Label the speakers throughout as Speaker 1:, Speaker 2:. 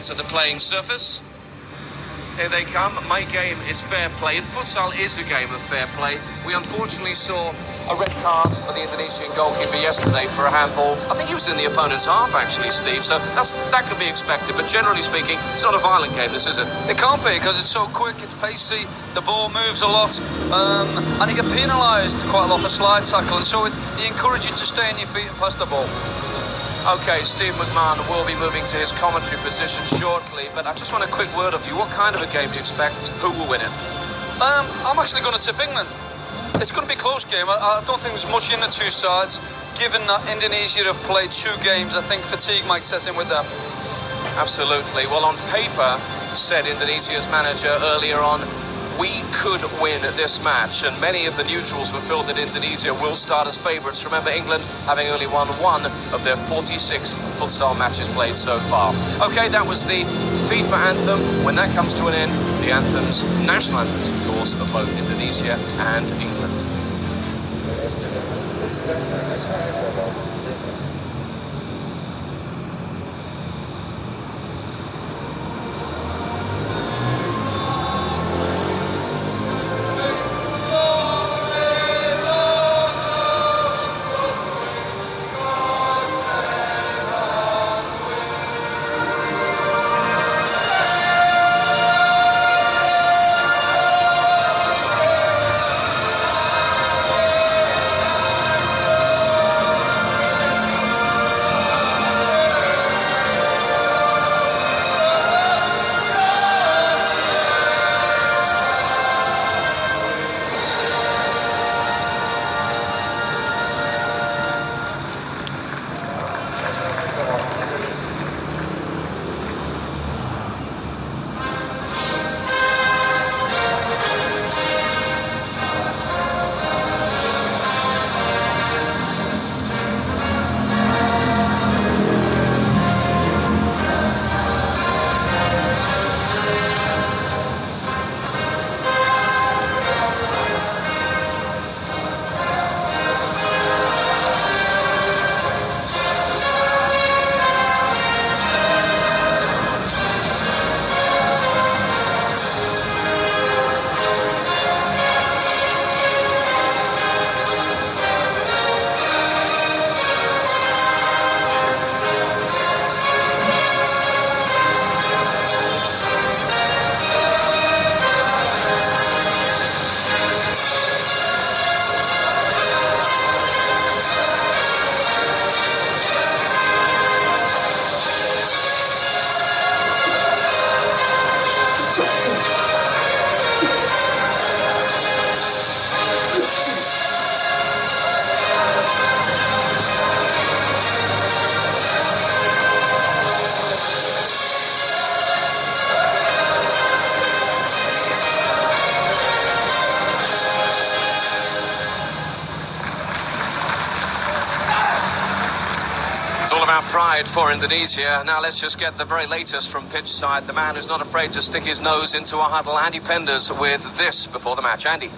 Speaker 1: into the playing surface. Here they come. My game is fair play. And futsal is a game of fair play. We unfortunately saw a red card for the Indonesian goalkeeper yesterday for a handball. I think he was in the opponent's half, actually, Steve. So that could be expected. But generally speaking, it's not a violent game, this is it?
Speaker 2: It can't be, because it's so quick, it's pacey, the ball moves a lot, and you get penalised quite a lot for slide tackle. And so he encourages you to stay on your feet and pass the ball.
Speaker 1: Okay, Steve McMahon will be moving to his commentary position shortly, but I just want a quick word of you. What kind of a game do you expect? Who will win it?
Speaker 2: I'm actually going to tip England. It's going to be a close game. I don't think there's much in the two sides. Given that Indonesia have played 2 games, I think fatigue might set in with them.
Speaker 1: Absolutely. Well, on paper, said Indonesia's manager earlier on, we could win this match, and many of the neutrals were filled that Indonesia will start as favourites. Remember, England having only won 1 of their 46 futsal matches played so far. Okay, that was the FIFA anthem. When that comes to an end, the anthems, national anthems, of course, of both Indonesia and England. All about pride for Indonesia. Now let's just get the very latest from pitch side. The man who's not afraid to stick his nose into a huddle, Andy Penders, with this before the match. Andy.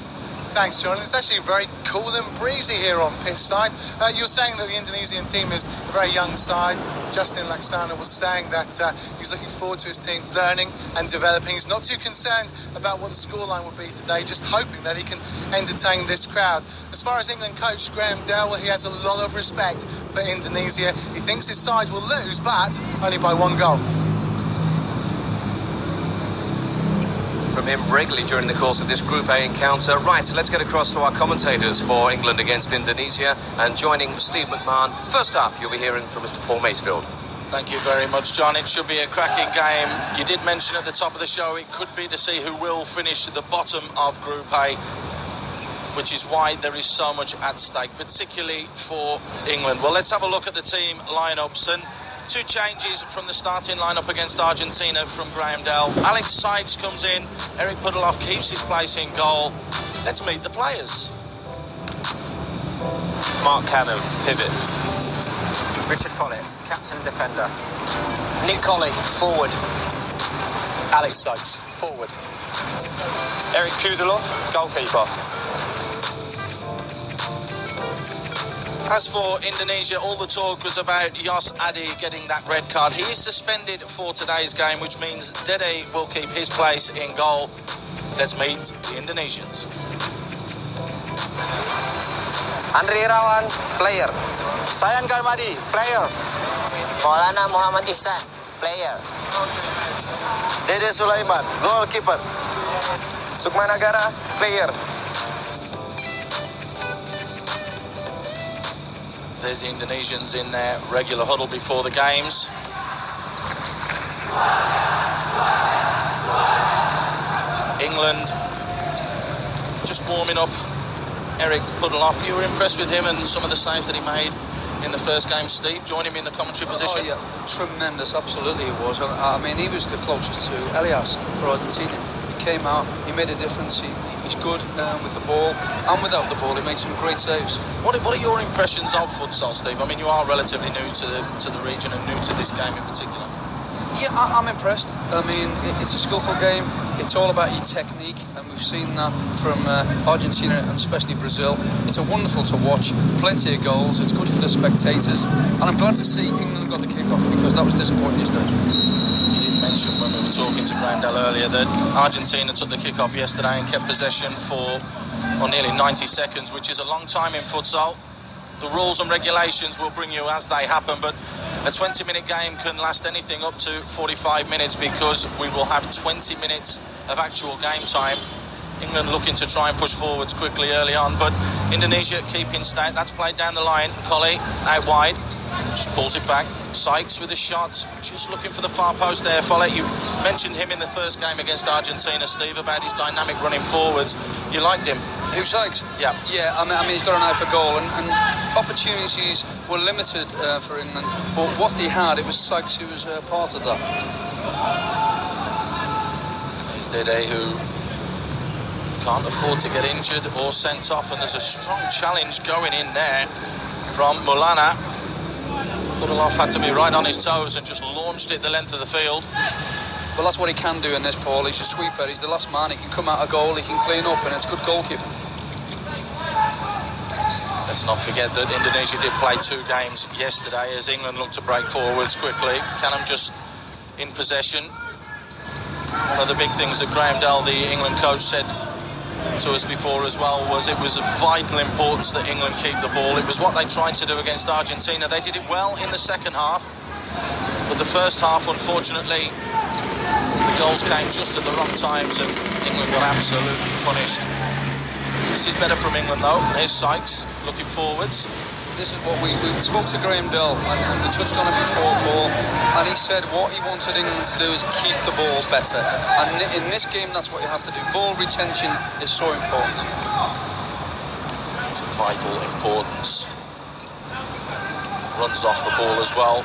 Speaker 3: Thanks, John. It's actually very cool and breezy here on pitch side. You were saying that the Indonesian team is a very young side. Justin Laksana was saying that he's looking forward to his team learning and developing. He's not too concerned about what the scoreline will be today, just hoping that he can entertain this crowd. As far as England coach Graham Dell, well, he has a lot of respect for Indonesia. He thinks his side will lose, but only by 1 goal.
Speaker 1: From him regularly during the course of this Group A encounter. Right, let's get across to our commentators for England against Indonesia, and joining Steve McMahon. First up, you'll be hearing from Mr. Paul Macefield.
Speaker 4: Thank you very much, John. It should be a cracking game. You did mention at the top of the show it could be to see who will finish at the bottom of Group A, which is why there is so much at stake, particularly for England. Well, let's have a look at the team lineups, and 2 changes from the starting lineup against Argentina from Graham Dell. Alex Sykes comes in, Eric Pudeloff keeps his place in goal. Let's meet the players.
Speaker 5: Mark Cannon, pivot. Richard Follett, captain and defender.
Speaker 6: Nick Colley, forward. Alex Sykes, forward.
Speaker 5: Eric Pudeloff, goalkeeper.
Speaker 4: As for Indonesia, all the talk was about Yos Adi getting that red card. He is suspended for today's game, which means Dede will keep his place in goal. Let's meet the Indonesians.
Speaker 6: Andri Irawan, player.
Speaker 5: Sayan Karmadi, player.
Speaker 6: Maulana Muhammad Ihsan, player.
Speaker 5: Dede Sulaiman, goalkeeper. Sukma Nagara, player.
Speaker 4: There's the Indonesians in their regular huddle before the games. England just warming up. Eric Pudeloff, you were impressed with him and some of the saves that he made in the first game. Steve, join him in the commentary position.
Speaker 2: Oh, yeah, tremendous, absolutely it was. I mean, he was the closest to Elias for Argentina. He came out, he made a difference. He's good with the ball and without the ball. He made some great saves.
Speaker 4: What are your impressions of futsal, Steve? I mean, you are relatively new to the region and new to this game in particular.
Speaker 2: Yeah, I'm impressed. I mean, it's a skillful game. It's all about your technique, and we've seen that from Argentina and especially Brazil. It's wonderful to watch. Plenty of goals. It's good for the spectators, and I'm glad to see England got the kick-off because that was disappointing yesterday.
Speaker 4: You did mention when we were talking to Grandel earlier that Argentina took the kick-off yesterday and kept possession for nearly 90 seconds, which is a long time in futsal. The rules and regulations will bring you as they happen, but a 20-minute game can last anything up to 45 minutes because we will have 20 minutes of actual game time. England looking to try and push forwards quickly early on, but Indonesia keeping stout. That's played down the line. Colley out wide, just pulls it back. Sykes with a shot, just looking for the far post there. Follett, you mentioned him in the first game against Argentina, Steve, about his dynamic running forwards. You liked him?
Speaker 2: Who, Sykes?
Speaker 4: Yeah.
Speaker 2: Yeah, I mean he's got an eye for goal, and opportunities were limited for England, but what they had, it was Sykes who was part of that.
Speaker 4: There's Dede, who can't afford to get injured or sent off, and there's a strong challenge going in there from Maulana. Pudeloff had to be right on his toes and just launched it the length of the field.
Speaker 2: Well, that's what he can do in this, Paul. He's a sweeper. He's the last man. He can come out a goal. He can clean up, and it's good goalkeeping.
Speaker 4: Let's not forget that Indonesia did play 2 games yesterday as England looked to break forwards quickly. Canham just in possession. One of the big things that Graham Dell, the England coach, said to us before as well was it was of vital importance that England keep the ball. It was what they tried to do against Argentina. They did it well in the second half, but the first half, unfortunately, the goals came just at the wrong times and England got absolutely punished. This is better from England though. Here's Sykes looking forwards.
Speaker 2: This is what we spoke to Graham Dell, and we touched on it before, Paul, and he said what he wanted England to do is keep the ball better, and in this game that's what you have to do. Ball retention is so important.
Speaker 4: It's of vital importance. Runs off the ball as well.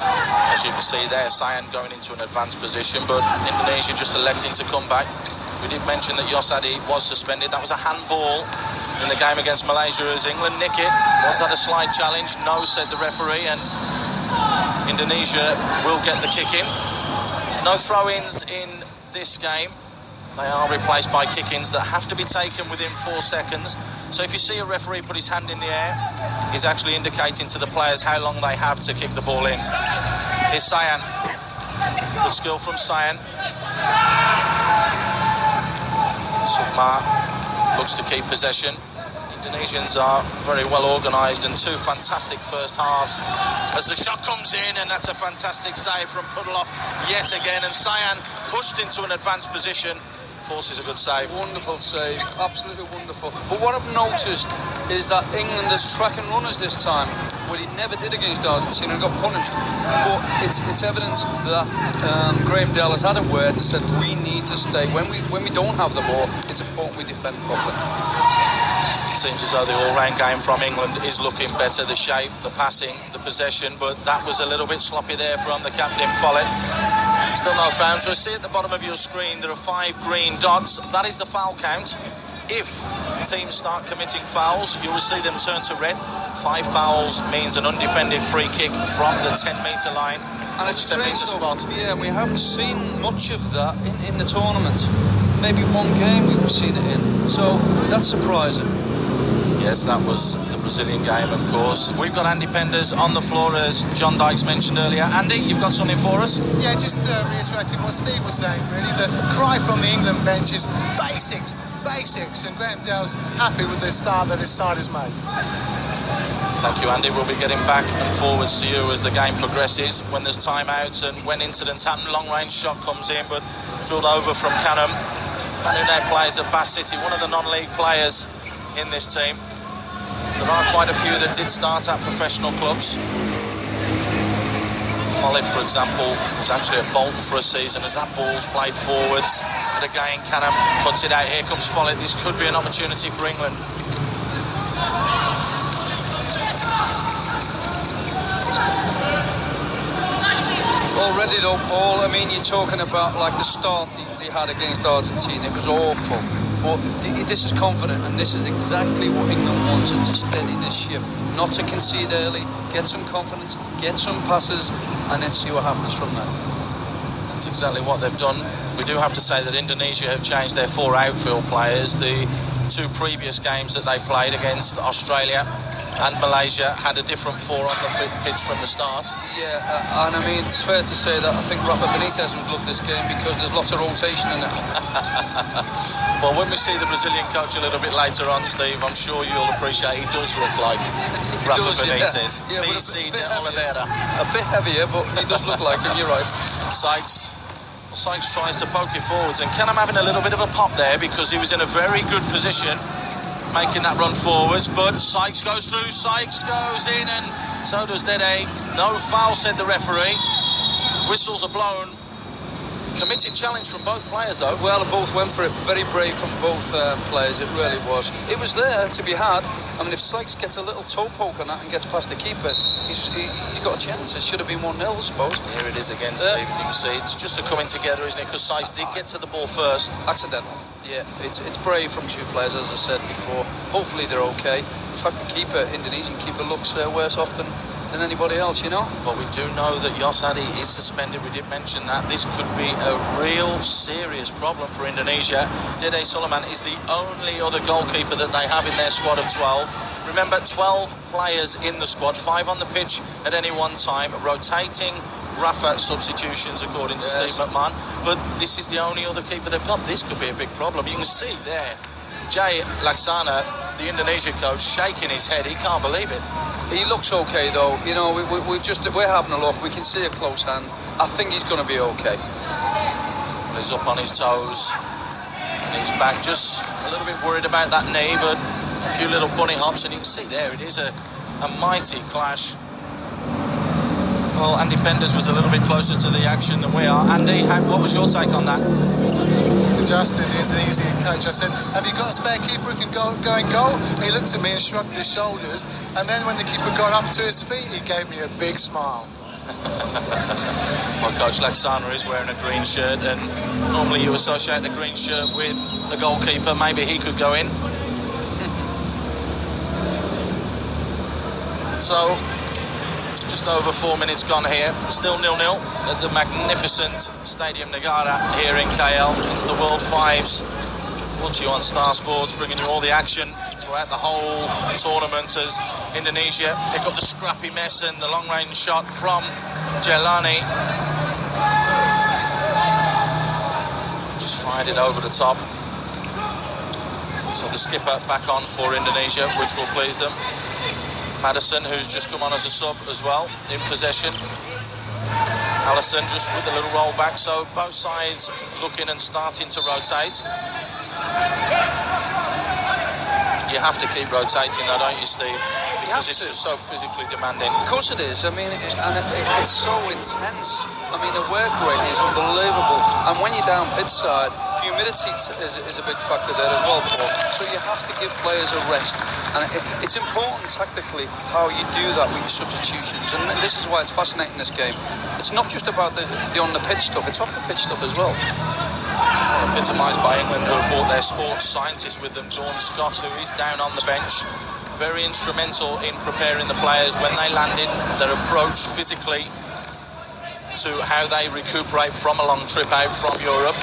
Speaker 4: As you can see there, Sayan going into an advanced position, but Indonesia just electing to come back. We did mention that Yos Adi was suspended. That was a handball in the game against Malaysia as England nick it. Was that a slight challenge? No, said the referee, and Indonesia will get the kick in. No throw-ins in this game. They are replaced by kick-ins that have to be taken within 4 seconds. So if you see a referee put his hand in the air, he's actually indicating to the players how long they have to kick the ball in. Here's Sayan. Good skill from Sayan. Sukma looks to keep possession. The Indonesians are very well organised and 2 fantastic first halves. As the shot comes in, and that's a fantastic save from Pudeloff yet again. And Sayan pushed into an advanced position. Forces a good save.
Speaker 2: Wonderful save, absolutely wonderful. But what I've noticed is that England is tracking runners this time, what he never did against Argentina and got punished. But it's evident that Graham Dell has had a word and said we need to stay. When we don't have the ball, it's important we defend properly.
Speaker 4: Seems as though the all-round game from England is looking better. The shape, the passing, the possession, but that was a little bit sloppy there from the captain, Follett. Still no fouls. You'll see at the bottom of your screen there are 5 green dots. That is the foul count. If teams start committing fouls, you will see them turn to red. 5 fouls means an undefended free kick from the 10-metre line.
Speaker 2: And it's
Speaker 4: 10-metre spot.
Speaker 2: Yeah, we haven't seen much of that in the tournament. Maybe 1 game we've seen it in. So that's surprising.
Speaker 4: Yes, that was the Brazilian game, of course. We've got Andy Penders on the floor, as John Dykes mentioned earlier. Andy, you've got something for us?
Speaker 3: Yeah, just reiterating what Steve was saying, really. The cry from the England bench is basics, and Graham Dale's happy with the start that his side has made.
Speaker 4: Thank you, Andy. We'll be getting back and forwards to you as the game progresses. When there's timeouts and when incidents happen, long-range shot comes in, but drilled over from Canham. Manune plays at Bath City, one of the non-league players in this team. There are quite a few that did start at professional clubs. Follett, for example, was actually at Bolton for a season as that ball's played forwards. But again, Canham puts it out. Here comes Follett. This could be an opportunity for England.
Speaker 2: Already though, Paul, I mean, you're talking about like the start they had against Argentina. It was awful. But this is confident, and this is exactly what England wants, to steady this ship. Not to concede early, get some confidence, get some passes, and then see what happens from there.
Speaker 4: That's exactly what they've done. We do have to say that Indonesia have changed their 4 outfield players. The 2 previous games that they played against Australia and Malaysia had a different 4 on the pitch from the start.
Speaker 2: Yeah, and I mean, it's fair to say that I think Rafa Benitez would love this game because there's lots of rotation in it.
Speaker 4: Well, when we see the Brazilian coach a little bit later on, Steve, I'm sure you'll appreciate he does look like Rafa Benitez.
Speaker 2: Yeah,
Speaker 4: PC de Oliveira.
Speaker 2: A bit heavier, but he does look like him, you're right.
Speaker 4: Sykes tries to poke it forwards, and Canham having a little bit of a pop there because he was in a very good position making that run forwards, but Sykes goes through, Sykes goes in, and so does Dede. No foul, said the referee. Whistles are blown. Committed challenge from both players, though.
Speaker 2: Well, they both went for it. Very brave from both players, it really was. It was there to be had. I mean, if Sykes gets a little toe poke on that and gets past the keeper, he's got a chance. It should have been 1-0, I suppose.
Speaker 4: Here it is again, Steve. You can see it's just a coming together, isn't it? Because Sykes did get to the ball first.
Speaker 2: Accidental. Yeah, it's brave from 2 players, as I said before. Hopefully they're okay. In fact, the Indonesian keeper looks worse off than anybody else, you know.
Speaker 4: But we do know that Yosadi is suspended. We did mention that. This could be a real serious problem for Indonesia. Dede Suleiman is the only other goalkeeper that they have in their squad of 12. Remember, 12 players in the squad, 5 on the pitch at any one time, rotating Rafa substitutions according to Steve McMahon. But this is the only other keeper they've got. This could be a big problem. You can see there, Jay Laksana, the Indonesia coach, shaking his head. He can't believe it.
Speaker 2: He looks okay though. You know, we're having a look. We can see a close hand. I think he's going to be okay.
Speaker 4: He's up on his toes. And he's back, just a little bit worried about that knee, but a few little bunny hops, and you can see there it is a mighty clash. Well, Andy Penders was a little bit closer to the action than we are. Andy, what was your take on that?
Speaker 3: Justin, the Indonesian coach, I said, have you got a spare keeper who can go and goal? And he looked at me and shrugged his shoulders, and then when the keeper got up to his feet, he gave me a big smile.
Speaker 4: Well, Coach Laksana is wearing a green shirt, and normally you associate the green shirt with the goalkeeper. Maybe he could go in. So, just over 4 minutes gone here. Still 0-0 at the magnificent Stadium Negara here in KL. It's the World Fives. Watch you on Star Sports, bringing you all the action throughout the whole tournament as Indonesia pick up the scrappy mess and the long-range shot from Jelani. Just fired it over the top. So the skipper back on for Indonesia, which will please them. Madison, who's just come on as a sub as well, in possession. Allison just with a little roll back, so both sides looking and starting to rotate. You have to keep rotating though, don't you, Steve? Because it's just so physically demanding.
Speaker 2: Of course it is. I mean, it's so intense. I mean, the work rate is unbelievable. And when you're down pitch side, humidity is a big factor there as well, Paul. So you have to give players a rest. And it's important tactically how you do that with your substitutions. And this is why it's fascinating, this game. It's not just about the on-the-pitch stuff, it's off-the-pitch stuff as well.
Speaker 4: Epitomised by England, who have brought their sports scientist with them, Dawn Scott, who is down on the bench. Very instrumental in preparing the players when they landed, their approach physically to how they recuperate from a long trip out from Europe.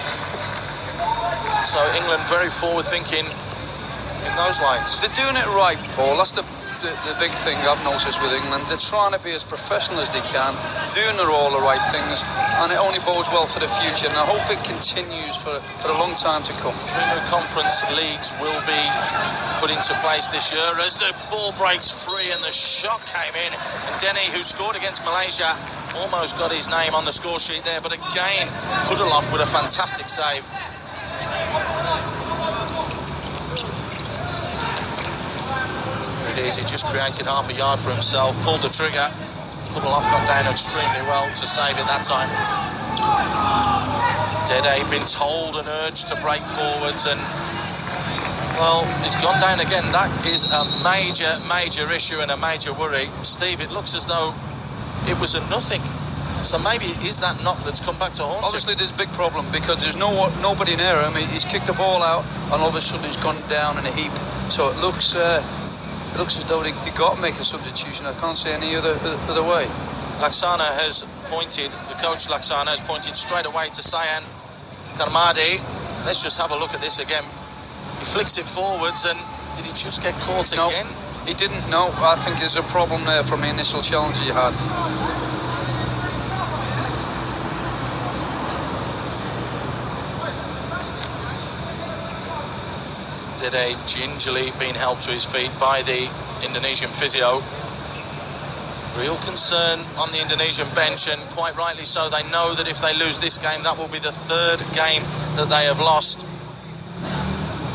Speaker 4: So England very forward-thinking in those lines.
Speaker 2: They're doing it right, Paul. That's the the big thing I've noticed with England, they're trying to be as professional as they can, doing all the right things, and it only bodes well for the future, and I hope it continues for a long time to come.
Speaker 4: 3 new conference leagues will be put into place this year as the ball breaks free and the shot came in. And Denny, who scored against Malaysia, almost got his name on the score sheet there, but again, Pudeloff with a fantastic save. He just created half a yard for himself, pulled the trigger. Pudeloff got down extremely well to save it that time. Dede been told and urged to break forwards, and well, he's gone down again. That is a major issue and a major worry. Steve, it looks as though it was a nothing. So maybe it is that knock that's come back to haunt him.
Speaker 2: Obviously, there's a big problem because there's nobody near him. He's kicked the ball out, and all of a sudden he's gone down in a heap. So it looks as though they got to make a substitution. I can't see any other way.
Speaker 4: Laksana has pointed, the coach Laksana has pointed straight away to Sayan Karmadi. Let's just have a look at this again. He flicks it forwards, and did he just get caught again?
Speaker 2: He didn't. No, I think there's a problem there from the initial challenge he had.
Speaker 4: Dede gingerly being helped to his feet by the Indonesian physio. Real concern on the Indonesian bench, and quite rightly so. They know that if they lose this game, that will be the 3rd game that they have lost.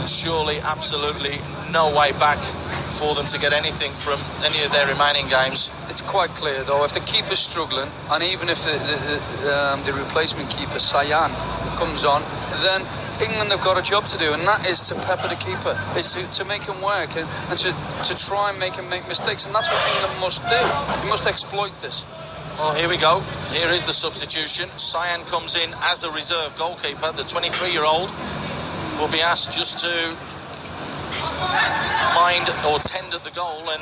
Speaker 4: There's surely absolutely no way back for them to get anything from any of their remaining games.
Speaker 2: It's quite clear, though, if the keeper's struggling, and even if the replacement keeper, Sayan, comes on, then England have got a job to do, and that is to pepper the keeper, is to make him work and to try and make him make mistakes, and that's what England must do. You must exploit this.
Speaker 4: Well, here we go. Here is the substitution. Sayan comes in as a reserve goalkeeper. The 23-year-old will be asked just to mind or tend at the goal, and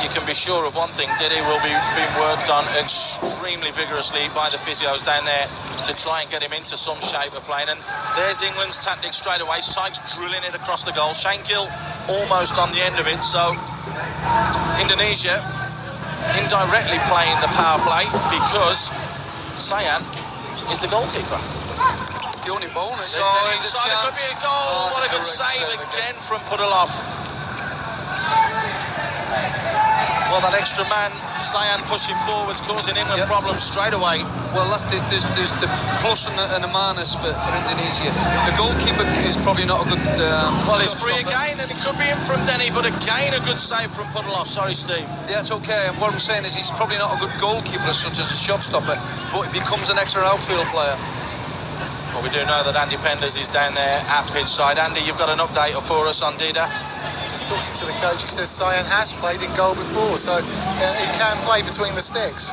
Speaker 4: you can be sure of one thing: Dede will be being worked on extremely vigorously by the physios down there to try and get him into some shape of playing. And there's England's tactic straight away. Sykes drilling it across the goal. Shankil almost on the end of it. So Indonesia indirectly playing the power play because Sayan is the goalkeeper.
Speaker 2: The only bonus.
Speaker 4: It could be a goal. What a good save again from Pudeloff. Well, that extra man, Sayan, pushing forwards, causing England problems straight away.
Speaker 2: Well, there's the plus and the minus for Indonesia. The goalkeeper is probably not a good...
Speaker 4: well, it's free again, and it could be in from Denny, but again a good save from Pudeloff. Sorry, Steve.
Speaker 2: Yeah, it's okay. And what I'm saying is he's probably not a good goalkeeper as such as a shot stopper, but he becomes an extra outfield player.
Speaker 4: Well, we do know that Andy Penders is down there at pitch side. Andy, you've got an update for us on Dida?
Speaker 3: Just talking to the coach, he says Sayan has played in goal before, so he can play between the sticks.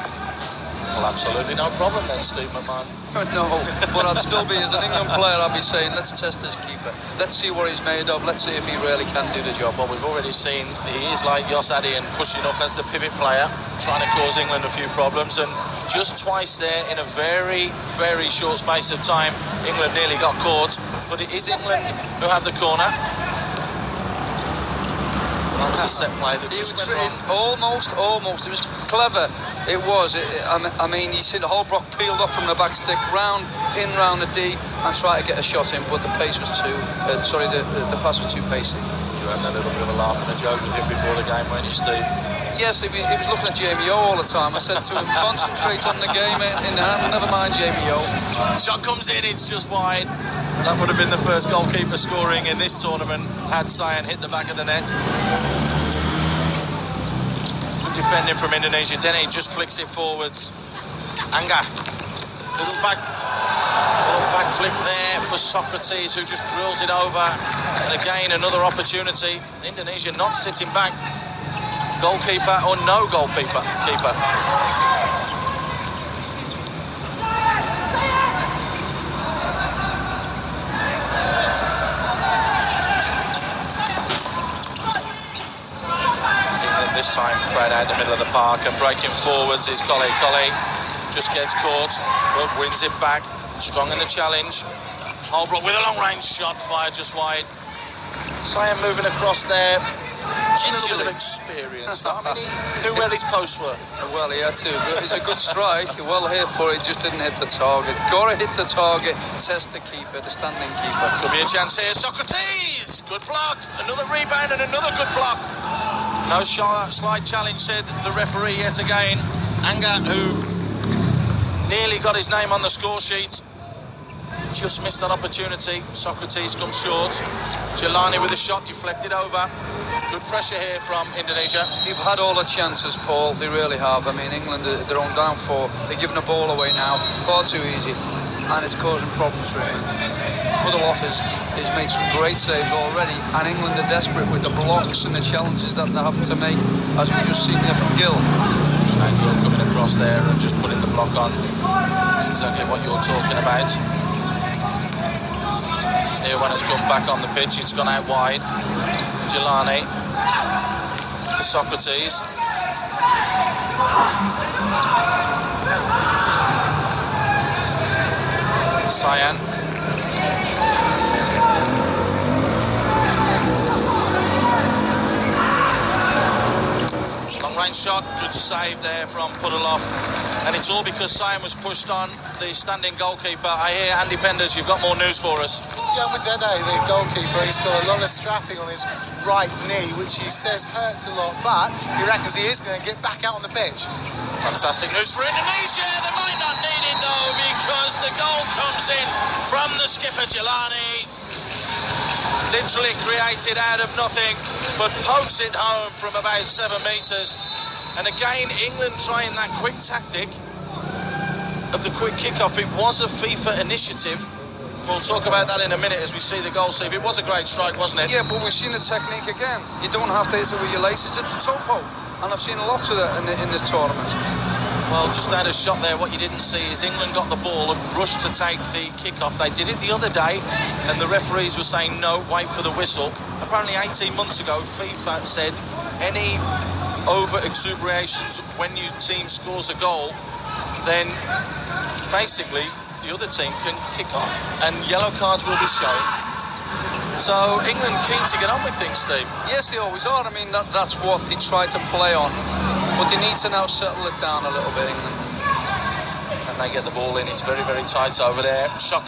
Speaker 4: Well, absolutely no problem then, Steve McMahon.
Speaker 2: No, but I'd still be, as an England player, I'd be saying, let's test this keeper. Let's see what he's made of. Let's see if he really can do the job.
Speaker 4: Well, we've already seen he is like Jos Adien, pushing up as the pivot player, trying to cause England a few problems. And just twice there in a very, very short space of time, England nearly got caught. But it is England who have the corner. That was a set play that just went wrong.
Speaker 2: Almost. It was clever. It was. I mean, you see the whole block peeled off from the back stick, round the D, and try to get a shot in, but the pace was the pass was too pacey.
Speaker 4: You had a little bit of a laugh and a joke with him before the game, weren't you, Steve?
Speaker 2: Yes, he was looking at Jamie O all the time. I said to him, concentrate on the game in the hand, never mind Jamie O.
Speaker 4: Shot comes in, it's just wide. That would have been the first goalkeeper scoring in this tournament had Sayan hit the back of the net. Good defending from Indonesia. Denny just flicks it forwards. Angga, little back flip there for Socrates, who just drills it over. And again, another opportunity. Indonesia not sitting back. Goalkeeper or no goalkeeper. This time right out the middle of the park, and breaking forwards is Kole. Just gets caught, but wins it back. Strong in the challenge. Holbrook with a long range shot fired just wide. Sayan moving across there. A little bit of experience. I mean, he knew where his posts were.
Speaker 2: Well, he had to. But it's a good strike. Well hit, but he just didn't hit the target. Got to hit the target. Test the keeper, the standing keeper.
Speaker 4: Could be a chance here. Socrates! Good block. Another rebound and another good block. No slide challenge, said the referee yet again. Anga, who nearly got his name on the score sheet, just missed that opportunity. Socrates comes short. Jelani with a shot deflected over. Good pressure here from Indonesia.
Speaker 2: They've had all the chances, Paul. They really have. I mean, England are their own downfall. They're giving the ball away now. Far too easy. And it's causing problems for England. Puddleoff has made some great saves already. And England are desperate with the blocks and the challenges that they're having to make, as we've just seen there from Gill.
Speaker 4: Gill coming across there and just putting the block on. That's exactly what you're talking about. Here, when it's come back on the pitch, it's gone out wide. Jelani to Socrates. Cyan. Long range shot, good save there from Puddleoff. And it's all because Cyan was pushed on the standing goalkeeper. I hear Andy Penders, you've got more news for us.
Speaker 3: Yeah, Madede, the goalkeeper, he's got a lot of strapping on his right knee, which he says hurts a lot, but he reckons he is going to get back out on the pitch.
Speaker 4: Fantastic news for Indonesia. They might not need it though, because the goal comes in from the skipper Jelani. Literally created out of nothing, but pokes it home from about 7 metres. And again, England trying that quick tactic of the quick kickoff. It was a FIFA initiative. We'll talk about that in a minute as we see the goal. Steve, it was a great strike, wasn't it?
Speaker 2: Yeah, but we've seen the technique again. You don't have to hit it with your laces, it's a toe poke. And I've seen a lot of that in this tournament.
Speaker 4: Well, just out of shot there, what you didn't see is England got the ball and rushed to take the kickoff. They did it the other day, and the referees were saying, no, wait for the whistle. Apparently 18 months ago, FIFA said any over-exuberations when your team scores a goal, then basically the other team can kick off, and yellow cards will be shown. So England keen to get on with things, Steve.
Speaker 2: Yes, they always are. I mean, that's what they try to play on. But they need to now settle it down a little bit, England.
Speaker 4: And they get the ball in. It's very, very tight over there. Shot